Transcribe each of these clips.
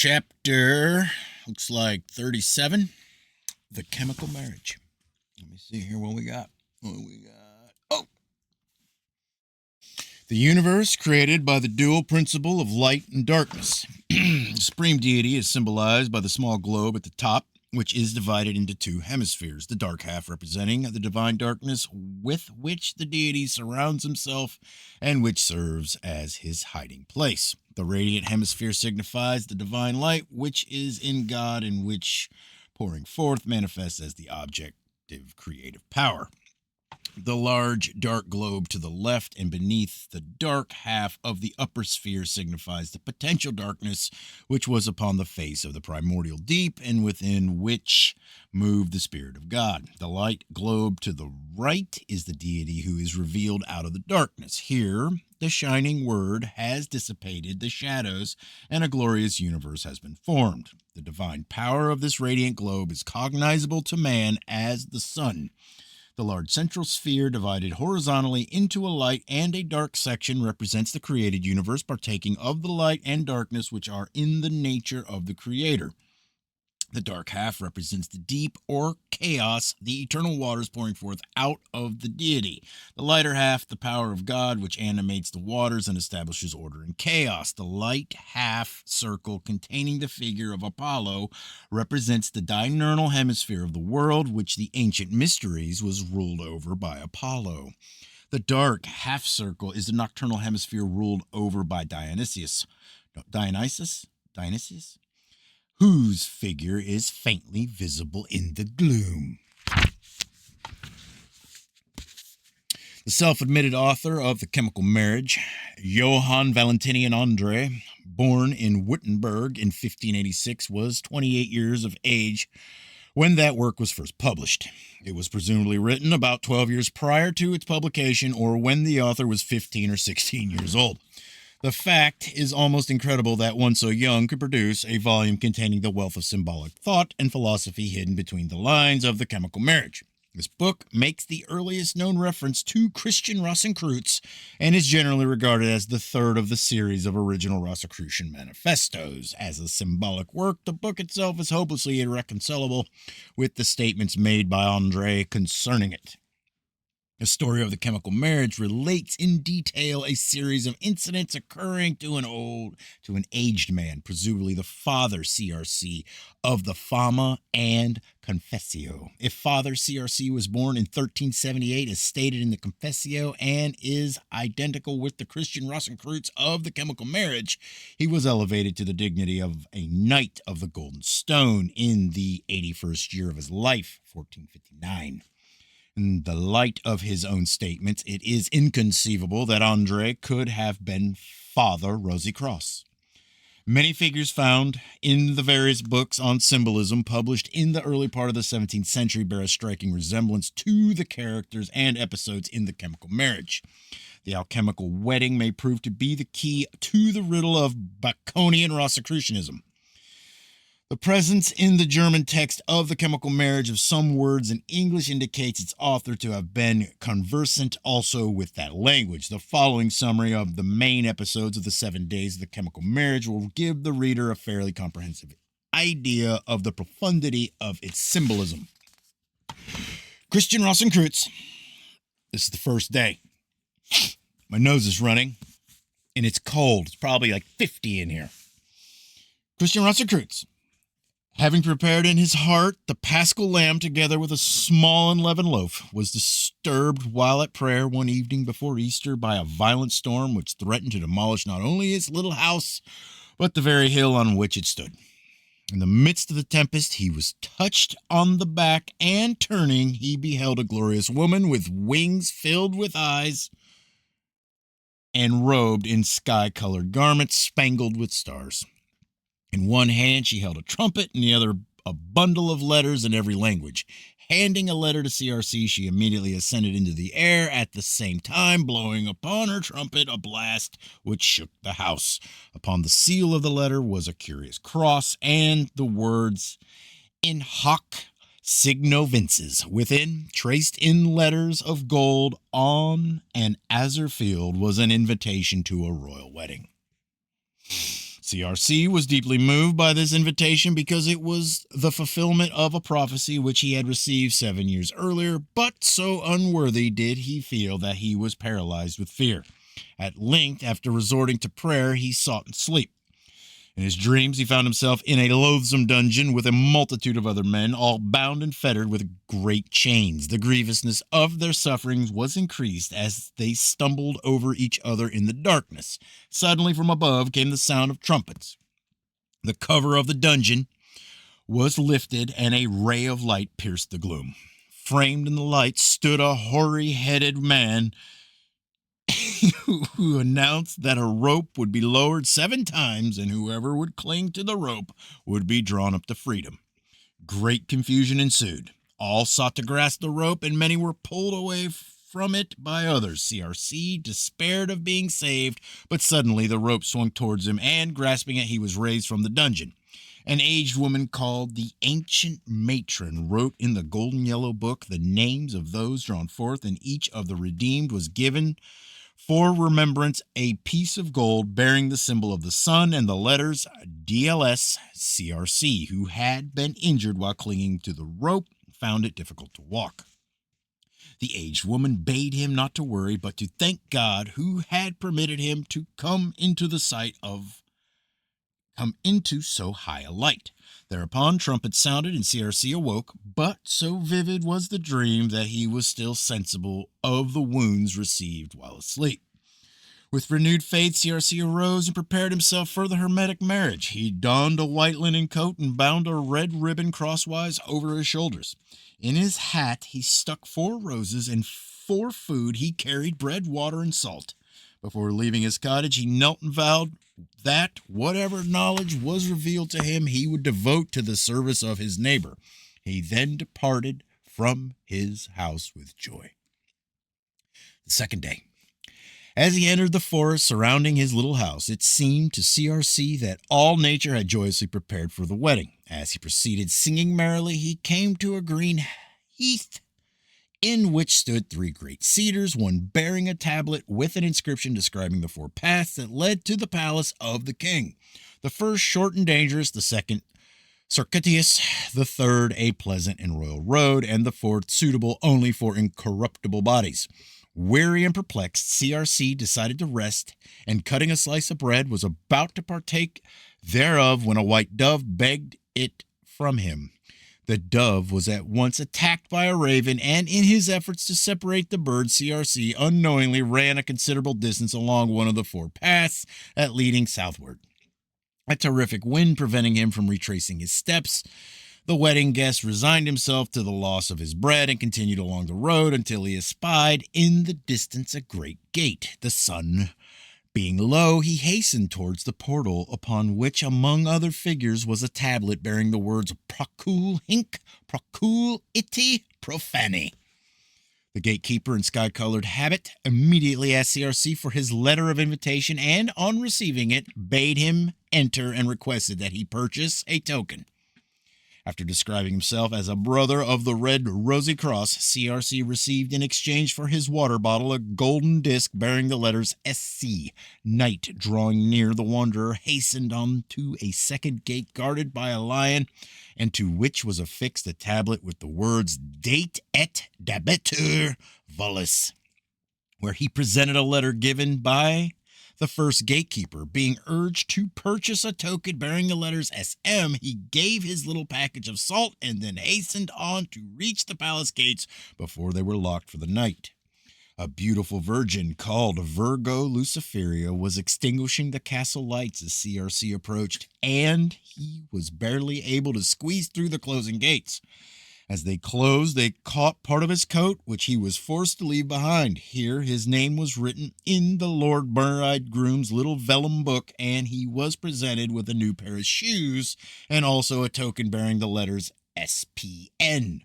chapter, looks like 37, The Chemical Marriage. Let me see here what we got. Oh! The universe created by the dual principle of light and darkness. The supreme deity is symbolized by the small globe at the top, which is divided into two hemispheres, the dark half representing the divine darkness with which the deity surrounds himself and which serves as his hiding place. The radiant hemisphere signifies the divine light, which is in God and which, pouring forth, manifests as the objective creative power. The large dark globe to the left and beneath the dark half of the upper sphere signifies the potential darkness which was upon the face of the primordial deep and within which moved the Spirit of God. The light globe to the right is the deity who is revealed out of the darkness. Here, the shining word has dissipated the shadows and a glorious universe has been formed. The divine power of this radiant globe is cognizable to man as the sun. The large central sphere, divided horizontally into a light and a dark section, represents the created universe partaking of the light and darkness which are in the nature of the Creator. The dark half represents the deep or chaos, the eternal waters pouring forth out of the deity. The lighter half, the power of God, which animates the waters and establishes order in chaos. The light half circle containing the figure of Apollo represents the diurnal hemisphere of the world, which the ancient mysteries was ruled over by Apollo. The dark half circle is the nocturnal hemisphere ruled over by Dionysius, whose figure is faintly visible in the gloom. The self-admitted author of The Chemical Marriage, Johann Valentinian André, born in Wittenberg in 1586, was 28 years of age when that work was first published. It was presumably written about 12 years prior to its publication or when the author was 15 or 16 years old. The fact is almost incredible that one so young could produce a volume containing the wealth of symbolic thought and philosophy hidden between the lines of The Chemical Marriage. This book makes the earliest known reference to Christian Rosicrucians and is generally regarded as the third of the series of original Rosicrucian manifestos. As a symbolic work, the book itself is hopelessly irreconcilable with the statements made by André concerning it. The story of The Chemical Marriage relates in detail a series of incidents occurring to an aged man, presumably the father CRC of the Fama and Confessio. If Father CRC was born in 1378 as stated in the Confessio and is identical with the Christian Rosicrucians of The Chemical Marriage, he was elevated to the dignity of a Knight of the Golden Stone in the 81st year of his life, 1459. In the light of his own statements, it is inconceivable that André could have been Father Rosicrucian. Many figures found in the various books on symbolism published in the early part of the 17th century bear a striking resemblance to the characters and episodes in The Chemical Marriage. The alchemical wedding may prove to be the key to the riddle of Baconian Rosicrucianism. The presence in the German text of The Chemical Marriage of some words in English indicates its author to have been conversant also with that language. The following summary of the main episodes of the 7 days of The Chemical Marriage will give the reader a fairly comprehensive idea of the profundity of its symbolism. Christian Rosicrucians. This is the first day. My nose is running, and it's cold. It's probably like 50 in here. Christian Rosicrucians. Having prepared in his heart the paschal lamb together with a small unleavened loaf, was disturbed while at prayer one evening before Easter by a violent storm which threatened to demolish not only his little house, but the very hill on which it stood. In the midst of the tempest, he was touched on the back, and turning, he beheld a glorious woman with wings filled with eyes and robed in sky-colored garments spangled with stars. In one hand she held a trumpet, in the other a bundle of letters in every language. Handing a letter to CRC, she immediately ascended into the air, at the same time blowing upon her trumpet a blast which shook the house. Upon the seal of the letter was a curious cross, and the words, "In hoc signo vinces." Within, traced in letters of gold on an azure field, was an invitation to a royal wedding. CRC was deeply moved by this invitation because it was the fulfillment of a prophecy which he had received 7 years earlier, but so unworthy did he feel that he was paralyzed with fear. At length, after resorting to prayer, he sought sleep. In his dreams, he found himself in a loathsome dungeon with a multitude of other men, all bound and fettered with great chains. The grievousness of their sufferings was increased as they stumbled over each other in the darkness. Suddenly from above came the sound of trumpets. The cover of the dungeon was lifted, and a ray of light pierced the gloom. Framed in the light stood a hoary-headed man who announced that a rope would be lowered 7 times, and whoever would cling to the rope would be drawn up to freedom. Great confusion ensued. All sought to grasp the rope, and many were pulled away from it by others. CRC despaired of being saved, but suddenly the rope swung towards him, and grasping it, he was raised from the dungeon. An aged woman called the Ancient Matron wrote in the golden yellow book the names of those drawn forth, and each of the redeemed was given for remembrance a piece of gold bearing the symbol of the sun and the letters DLS CRC, who had been injured while clinging to the rope, found it difficult to walk. The aged woman bade him not to worry, but to thank God who had permitted him to come into so high a light. Thereupon trumpets sounded, and CRC awoke, but so vivid was the dream that he was still sensible of the wounds received while asleep. With renewed faith, CRC arose and prepared himself for the hermetic marriage. He donned a white linen coat and bound a red ribbon crosswise over his shoulders. In his hat he stuck 4 roses, and for food he carried bread, water, and salt. Before leaving his cottage, he knelt and vowed that whatever knowledge was revealed to him, he would devote to the service of his neighbor. He then departed from his house with joy. The second day. As he entered the forest surrounding his little house, it seemed to CRC that all nature had joyously prepared for the wedding. As he proceeded singing merrily, he came to a green heath in which stood 3 great cedars, one bearing a tablet with an inscription describing the 4 paths that led to the palace of the king. The first short and dangerous, the second circuitous, the third a pleasant and royal road, and the fourth suitable only for incorruptible bodies. Weary and perplexed, CRC decided to rest, and cutting a slice of bread was about to partake thereof when a white dove begged it from him. The dove was at once attacked by a raven, and in his efforts to separate the bird, CRC unknowingly ran a considerable distance along one of the 4 paths that leading southward. A terrific wind preventing him from retracing his steps, the wedding guest resigned himself to the loss of his bread and continued along the road until he espied in the distance a great gate. The sun being low, he hastened towards the portal, upon which, among other figures, was a tablet bearing the words Procul Hinc, Procul Iti Profani. The gatekeeper in sky-colored habit immediately asked CRC for his letter of invitation, and on receiving it, bade him enter and requested that he purchase a token. After describing himself as a brother of the Red Rosy Cross, CRC received in exchange for his water bottle a golden disc bearing the letters SC. Night, drawing near, the wanderer hastened on to a second gate guarded by a lion, and to which was affixed a tablet with the words Date et Dabetur Volus, where he presented a letter given by the first gatekeeper. Being urged to purchase a token bearing the letters SM, he gave his little package of salt and then hastened on to reach the palace gates before they were locked for the night. A beautiful virgin called Virgo Luciferia was extinguishing the castle lights as CRC approached, and he was barely able to squeeze through the closing gates. As they closed, they caught part of his coat, which he was forced to leave behind. Here his name was written in the Lord Bridegroom's little vellum book, and he was presented with a new pair of shoes and also a token bearing the letters SPN.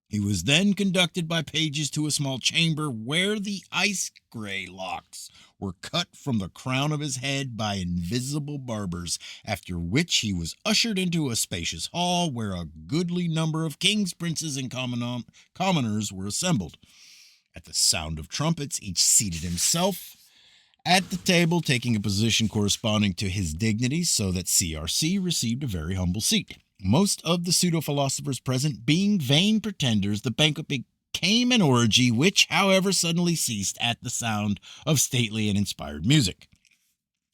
He was then conducted by pages to a small chamber where the ice-gray locks were cut from the crown of his head by invisible barbers, after which he was ushered into a spacious hall where a goodly number of kings, princes, and commoners were assembled. At the sound of trumpets, each seated himself at the table, taking a position corresponding to his dignity so that CRC received a very humble seat. Most of the pseudo-philosophers present being vain pretenders, the banquet became an orgy, which, however, suddenly ceased at the sound of stately and inspired music.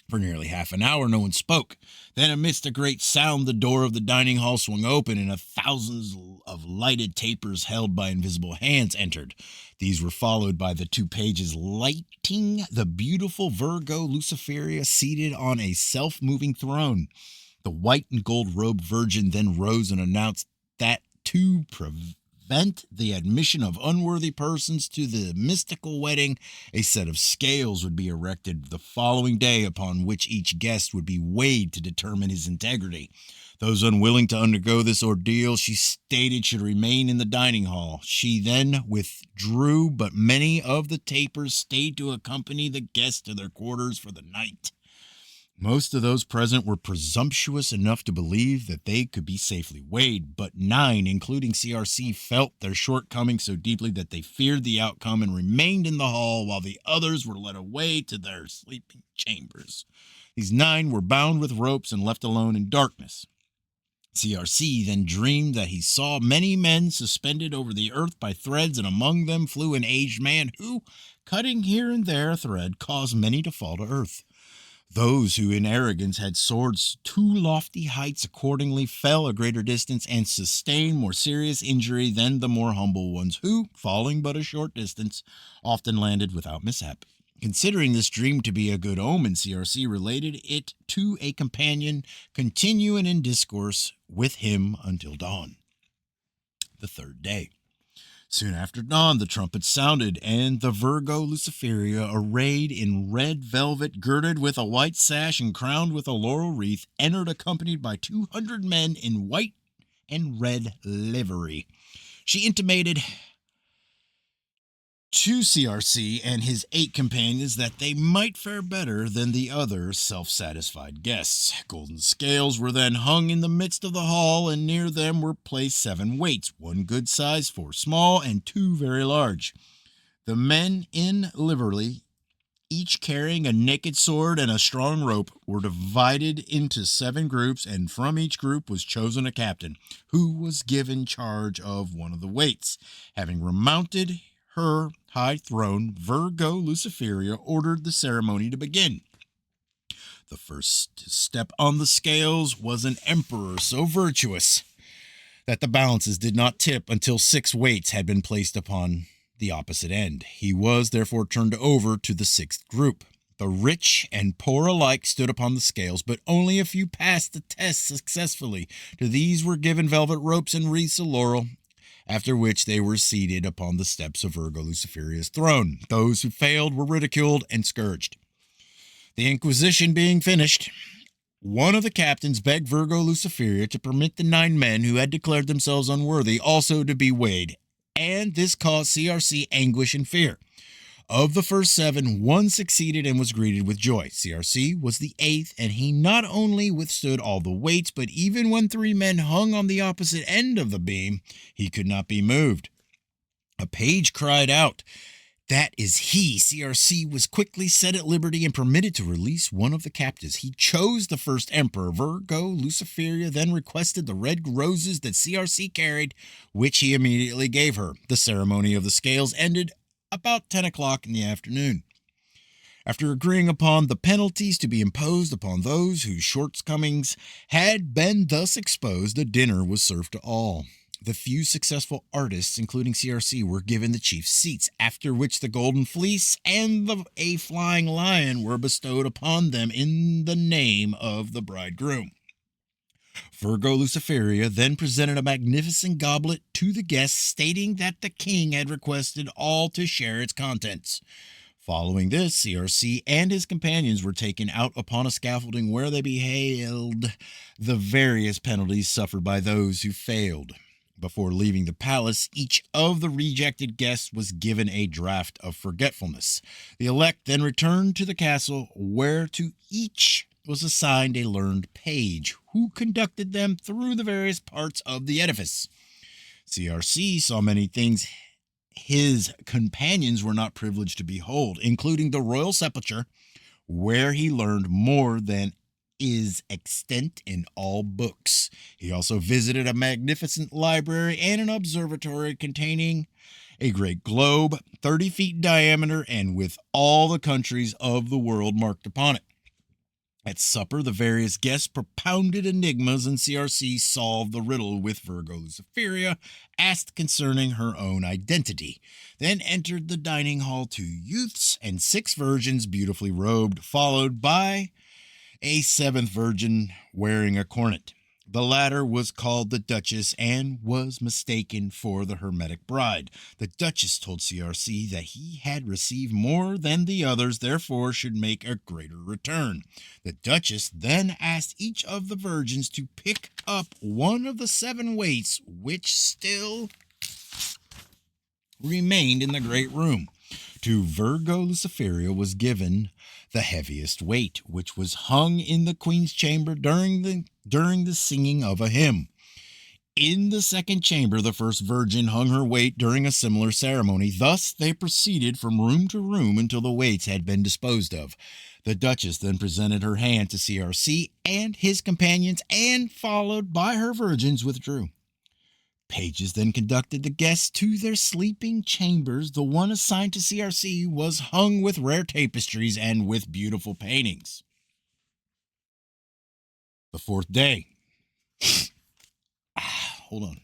For nearly half an hour no one spoke. Then, amidst a great sound, the door of the dining hall swung open, and thousands of lighted tapers held by invisible hands entered. These were followed by the two pages lighting the beautiful Virgo Luciferia seated on a self-moving throne. The white and gold robed virgin then rose and announced that to prevent the admission of unworthy persons to the mystical wedding, a set of scales would be erected the following day upon which each guest would be weighed to determine his integrity. Those unwilling to undergo this ordeal, she stated, should remain in the dining hall. She then withdrew, but many of the tapers stayed to accompany the guests to their quarters for the night. Most of those present were presumptuous enough to believe that they could be safely weighed, but 9, including CRC, felt their shortcomings so deeply that they feared the outcome and remained in the hall while the others were led away to their sleeping chambers. These 9 were bound with ropes and left alone in darkness. CRC then dreamed that he saw many men suspended over the earth by threads, and among them flew an aged man who, cutting here and there a thread, caused many to fall to earth. Those who in arrogance had soared to lofty heights accordingly fell a greater distance and sustained more serious injury than the more humble ones, who, falling but a short distance, often landed without mishap. Considering this dream to be a good omen, CRC related it to a companion, continuing in discourse with him until dawn. The third day. Soon after dawn, the trumpet sounded, and the Virgo Luciferia, arrayed in red velvet, girded with a white sash and crowned with a laurel wreath, entered accompanied by 200 men in white and red livery. She intimated to CRC and his 8 companions that they might fare better than the other self-satisfied guests. Golden scales were then hung in the midst of the hall, and near them were placed 7 weights, 1 good size, 4 small, and 2 very large. The men in livery, each carrying a naked sword and a strong rope, were divided into 7 groups, and from each group was chosen a captain, who was given charge of one of the weights. Having remounted her high throne, Virgo Luciferia ordered the ceremony to begin. The first step on the scales was an emperor so virtuous that the balances did not tip until 6 weights had been placed upon the opposite end. He was therefore turned over to the 6th group. The rich and poor alike stood upon the scales, but only a few passed the test successfully. To these were given velvet ropes and wreaths of laurel, after which they were seated upon the steps of Virgo Luciferia's throne. Those who failed were ridiculed and scourged. The Inquisition being finished, one of the captains begged Virgo Luciferia to permit the 9 men who had declared themselves unworthy also to be weighed, and this caused CRC anguish and fear. Of the first 7, 1 succeeded and was greeted with joy. CRC was the 8th, and he not only withstood all the weights, but even when 3 men hung on the opposite end of the beam, he could not be moved. A page cried out, "That is he." CRC was quickly set at liberty and permitted to release one of the captives. He chose the first emperor. Virgo Luciferia then requested the red roses that CRC carried, which he immediately gave her. The ceremony of the scales ended about 10 o'clock in the afternoon. After agreeing upon the penalties to be imposed upon those whose shortcomings had been thus exposed, a dinner was served to all. The few successful artists, including CRC, were given the chief seats, after which the golden fleece and a flying lion were bestowed upon them in the name of the bridegroom. Virgo Luciferia then presented a magnificent goblet to the guests, stating that the king had requested all to share its contents. Following this, CRC and his companions were taken out upon a scaffolding where they beheld the various penalties suffered by those who failed. Before leaving the palace, each of the rejected guests was given a draught of forgetfulness. The elect then returned to the castle, where to each was assigned a learned page, who conducted them through the various parts of the edifice. CRC saw many things his companions were not privileged to behold, including the royal sepulchre, where he learned more than is extant in all books. He also visited a magnificent library and an observatory containing a great globe, 30 feet in diameter, and with all the countries of the world marked upon it. At supper, the various guests propounded enigmas, and CRC solved the riddle with Virgo Luciferia, asked concerning her own identity. Then entered the dining hall 2 youths and 6 virgins beautifully robed, followed by a 7th virgin wearing a coronet. The latter was called the Duchess and was mistaken for the Hermetic Bride. The Duchess told CRC that he had received more than the others, therefore should make a greater return. The Duchess then asked each of the virgins to pick up one of the 7 weights which still remained in the great room. To Virgo Luciferia was given the heaviest weight, which was hung in the queen's chamber during the singing of a hymn. In the 2nd chamber, the first virgin hung her weight during a similar ceremony. Thus they proceeded from room to room until the weights had been disposed of. The Duchess then presented her hand to CRC and his companions, and, followed by her virgins, withdrew. Pages then conducted the guests to their sleeping chambers. The one assigned to CRC was hung with rare tapestries and with beautiful paintings. The 4th day. Hold on.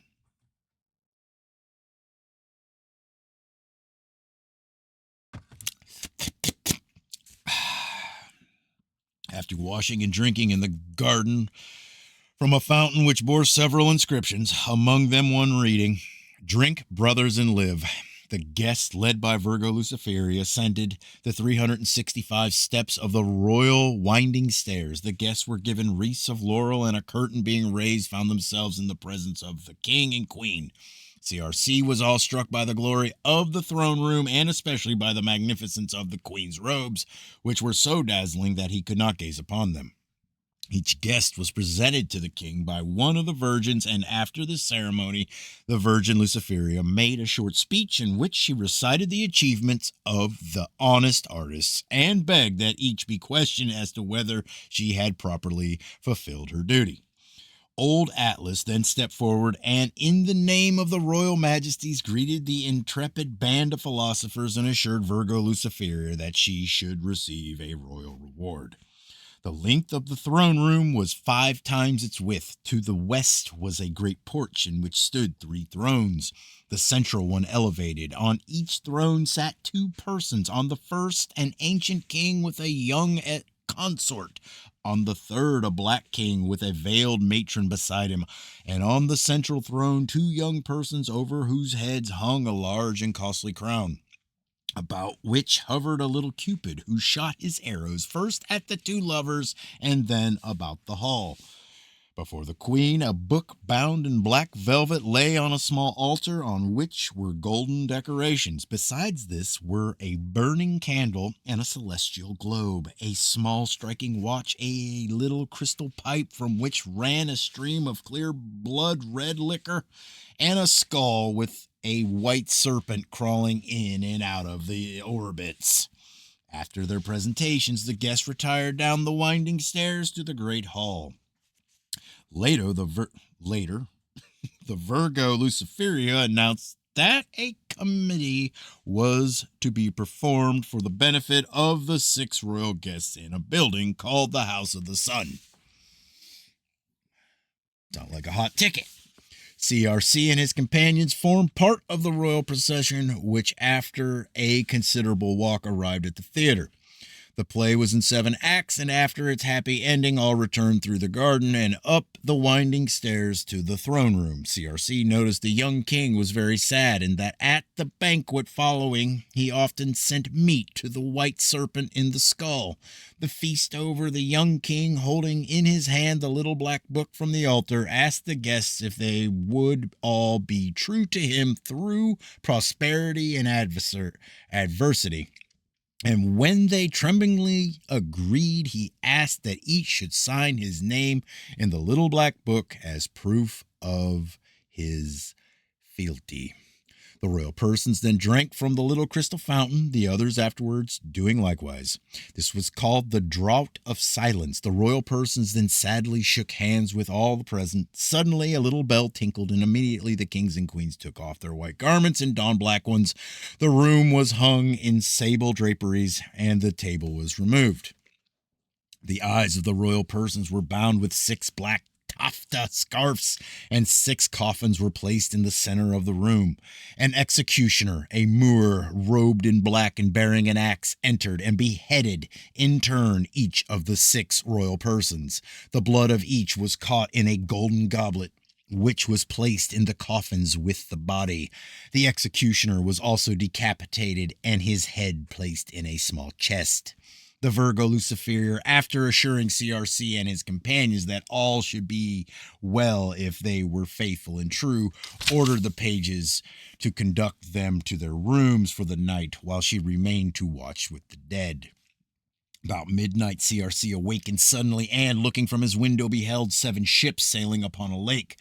After washing and drinking in the garden from a fountain which bore several inscriptions, among them one reading, "Drink, brothers, and live," the guests, led by Virgo Luciferia, ascended the 365 steps of the royal winding stairs. The guests were given wreaths of laurel, and a curtain being raised found themselves in the presence of the king and queen. CRC was awestruck by the glory of the throne room, and especially by the magnificence of the queen's robes, which were so dazzling that he could not gaze upon them. Each guest was presented to the king by one of the virgins, and after this ceremony, the Virgin Luciferia made a short speech in which she recited the achievements of the honest artists and begged that each be questioned as to whether she had properly fulfilled her duty. Old Atlas then stepped forward and, in the name of the royal majesties, greeted the intrepid band of philosophers and assured Virgo Luciferia that she should receive a royal reward. The length of the throne room was 5 times its width. To the west was a great porch in which stood 3 thrones, the central one elevated. On each throne sat 2 persons. On the first, an ancient king with a young consort. On the third, a black king with a veiled matron beside him. And on the central throne, 2 young persons over whose heads hung a large and costly crown, about which hovered a little Cupid, who shot his arrows first at the 2 lovers and then about the hall. Before the queen, a book bound in black velvet lay on a small altar on which were golden decorations. Besides this were a burning candle and a celestial globe, a small striking watch, a little crystal pipe from which ran a stream of clear blood-red liquor, and a skull with a white serpent crawling in and out of the orbits. After their presentations, the guests retired down the winding stairs to the great hall. Later, the Virgo Luciferia announced that a comedy was to be performed for the benefit of the 6 royal guests in a building called the House of the Sun. Sounds like a hot ticket. CRC and his companions formed part of the royal procession, which after a considerable walk arrived at the theater. The play was in 7 acts, and after its happy ending, all returned through the garden and up the winding stairs to the throne room. CRC noticed the young king was very sad, and that at the banquet following, he often sent meat to the white serpent in the skull. The feast over, the young king, holding in his hand the little black book from the altar, asked the guests if they would all be true to him through prosperity and adversity. And when they tremblingly agreed, he asked that each should sign his name in the little black book as proof of his fealty. The royal persons then drank from the little crystal fountain, the others afterwards doing likewise. This was called the draught of silence. The royal persons then sadly shook hands with all the present. Suddenly a little bell tinkled, and immediately the kings and queens took off their white garments and donned black ones. The room was hung in sable draperies, and the table was removed. The eyes of the royal persons were bound with 6 black taffeta scarfs, and 6 coffins were placed in the center of the room. An executioner, a Moor, robed in black and bearing an axe, entered and beheaded in turn each of the 6 royal persons. The blood of each was caught in a golden goblet, which was placed in the coffins with the body. The executioner was also decapitated, and his head placed in a small chest. The Virgo Luciferior, after assuring CRC and his companions that all should be well if they were faithful and true, ordered the pages to conduct them to their rooms for the night, while she remained to watch with the dead. About midnight, CRC awakened suddenly and, looking from his window, beheld 7 ships sailing upon a lake.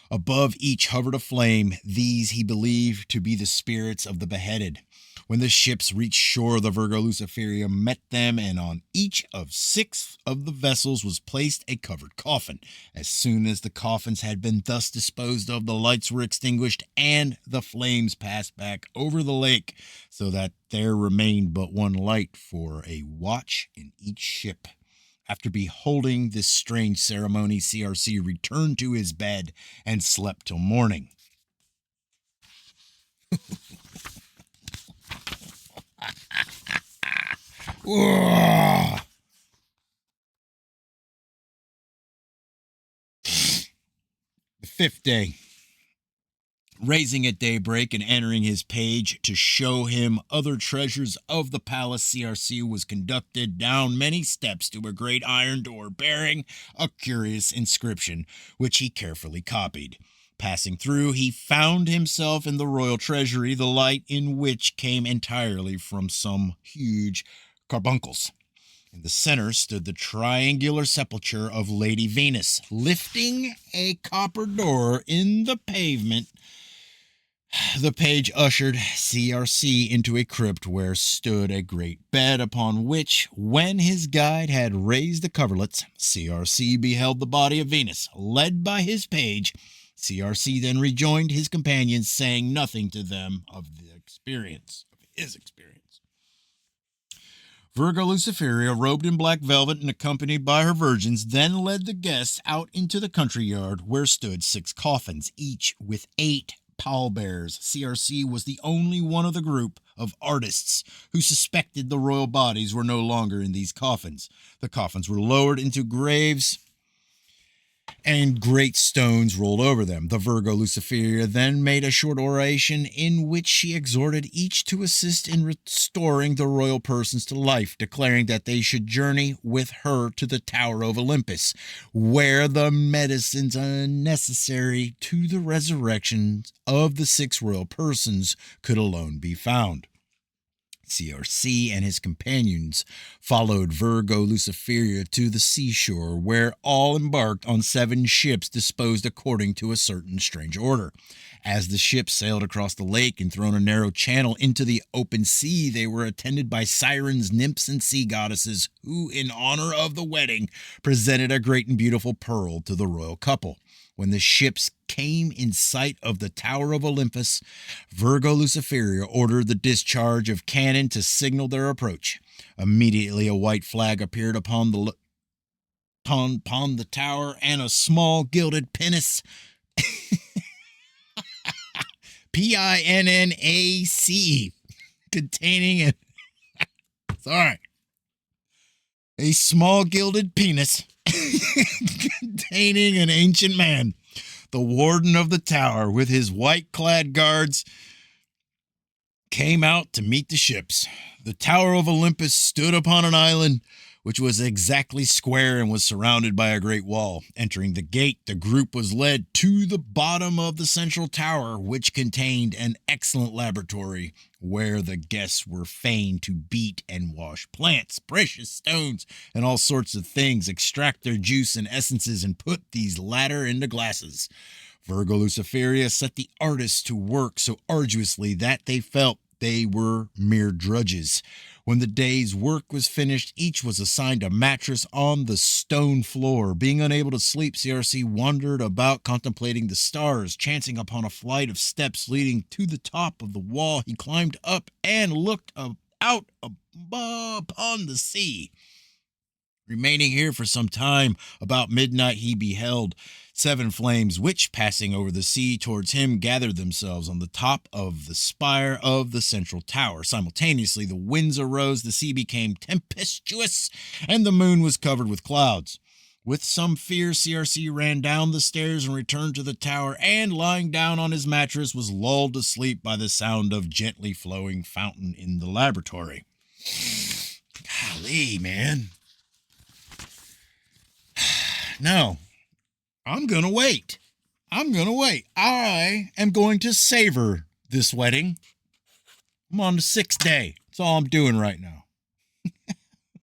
Above each hovered a flame. These he believed to be the spirits of the beheaded. When the ships reached shore, the Virgo Luciferia met them, and on each of 6 of the vessels was placed a covered coffin. As soon as the coffins had been thus disposed of, the lights were extinguished, and the flames passed back over the lake, so that there remained but one light for a watch in each ship. After beholding this strange ceremony, CRC returned to his bed and slept till morning. The 5th day. Raising at daybreak and entering his page to show him other treasures of the palace, CRC was conducted down many steps to a great iron door bearing a curious inscription, which he carefully copied. Passing through, he found himself in the royal treasury, the light in which came entirely from some huge carbuncles. In the center stood the triangular sepulchre of Lady Venus. Lifting a copper door in the pavement, the page ushered CRC into a crypt where stood a great bed, upon which, when his guide had raised the coverlets, CRC beheld the body of Venus. Led by his page, CRC then rejoined his companions, saying nothing to them of his experience. Virgo Luciferia, robed in black velvet and accompanied by her virgins, then led the guests out into the country yard, where stood 6 coffins, each with 8 pallbearers. CRC was the only one of the group of artists who suspected the royal bodies were no longer in these coffins. The coffins were lowered into graves, and great stones rolled over them. The Virgo Luciferia then made a short oration in which she exhorted each to assist in restoring the royal persons to life, declaring that they should journey with her to the Tower of Olympus, where the medicines necessary to the resurrection of the 6 royal persons could alone be found. CRC and his companions followed Virgo Luciferia to the seashore, where all embarked on 7 ships disposed according to a certain strange order. As the ships sailed across the lake and thrown a narrow channel into the open sea, they were attended by sirens, nymphs, and sea goddesses, who, in honor of the wedding, presented a great and beautiful pearl to the royal couple. When the ships came in sight of the Tower of Olympus, Virgo Luciferia ordered the discharge of cannon to signal their approach. Immediately a white flag appeared upon the tower, and a small gilded pinnace PINNAC containing a small gilded penis containing an ancient man, the warden of the tower, with his white-clad guards, came out to meet the ships. The Tower of Olympus stood upon an island which was exactly square and was surrounded by a great wall. Entering the gate, the group was led to the bottom of the central tower, which contained an excellent laboratory where the guests were fain to beat and wash plants, precious stones, and all sorts of things, extract their juice and essences, and put these latter into glasses. Virgo Luciferia set the artists to work so arduously that they felt they were mere drudges. When the day's work was finished, each was assigned a mattress on the stone floor. Being unable to sleep, CRC wandered about contemplating the stars, chancing upon a flight of steps leading to the top of the wall. He climbed up and looked out upon the sea. Remaining here for some time, about midnight he beheld 7 flames, which, passing over the sea towards him, gathered themselves on the top of the spire of the central tower. Simultaneously, the winds arose, the sea became tempestuous, and the moon was covered with clouds. With some fear, CRC ran down the stairs and returned to the tower, and, lying down on his mattress, was lulled to sleep by the sound of gently flowing fountain in the laboratory. Golly, man. No, I'm going to wait. I am going to savor this wedding. I'm on the 6th day. That's all I'm doing right now.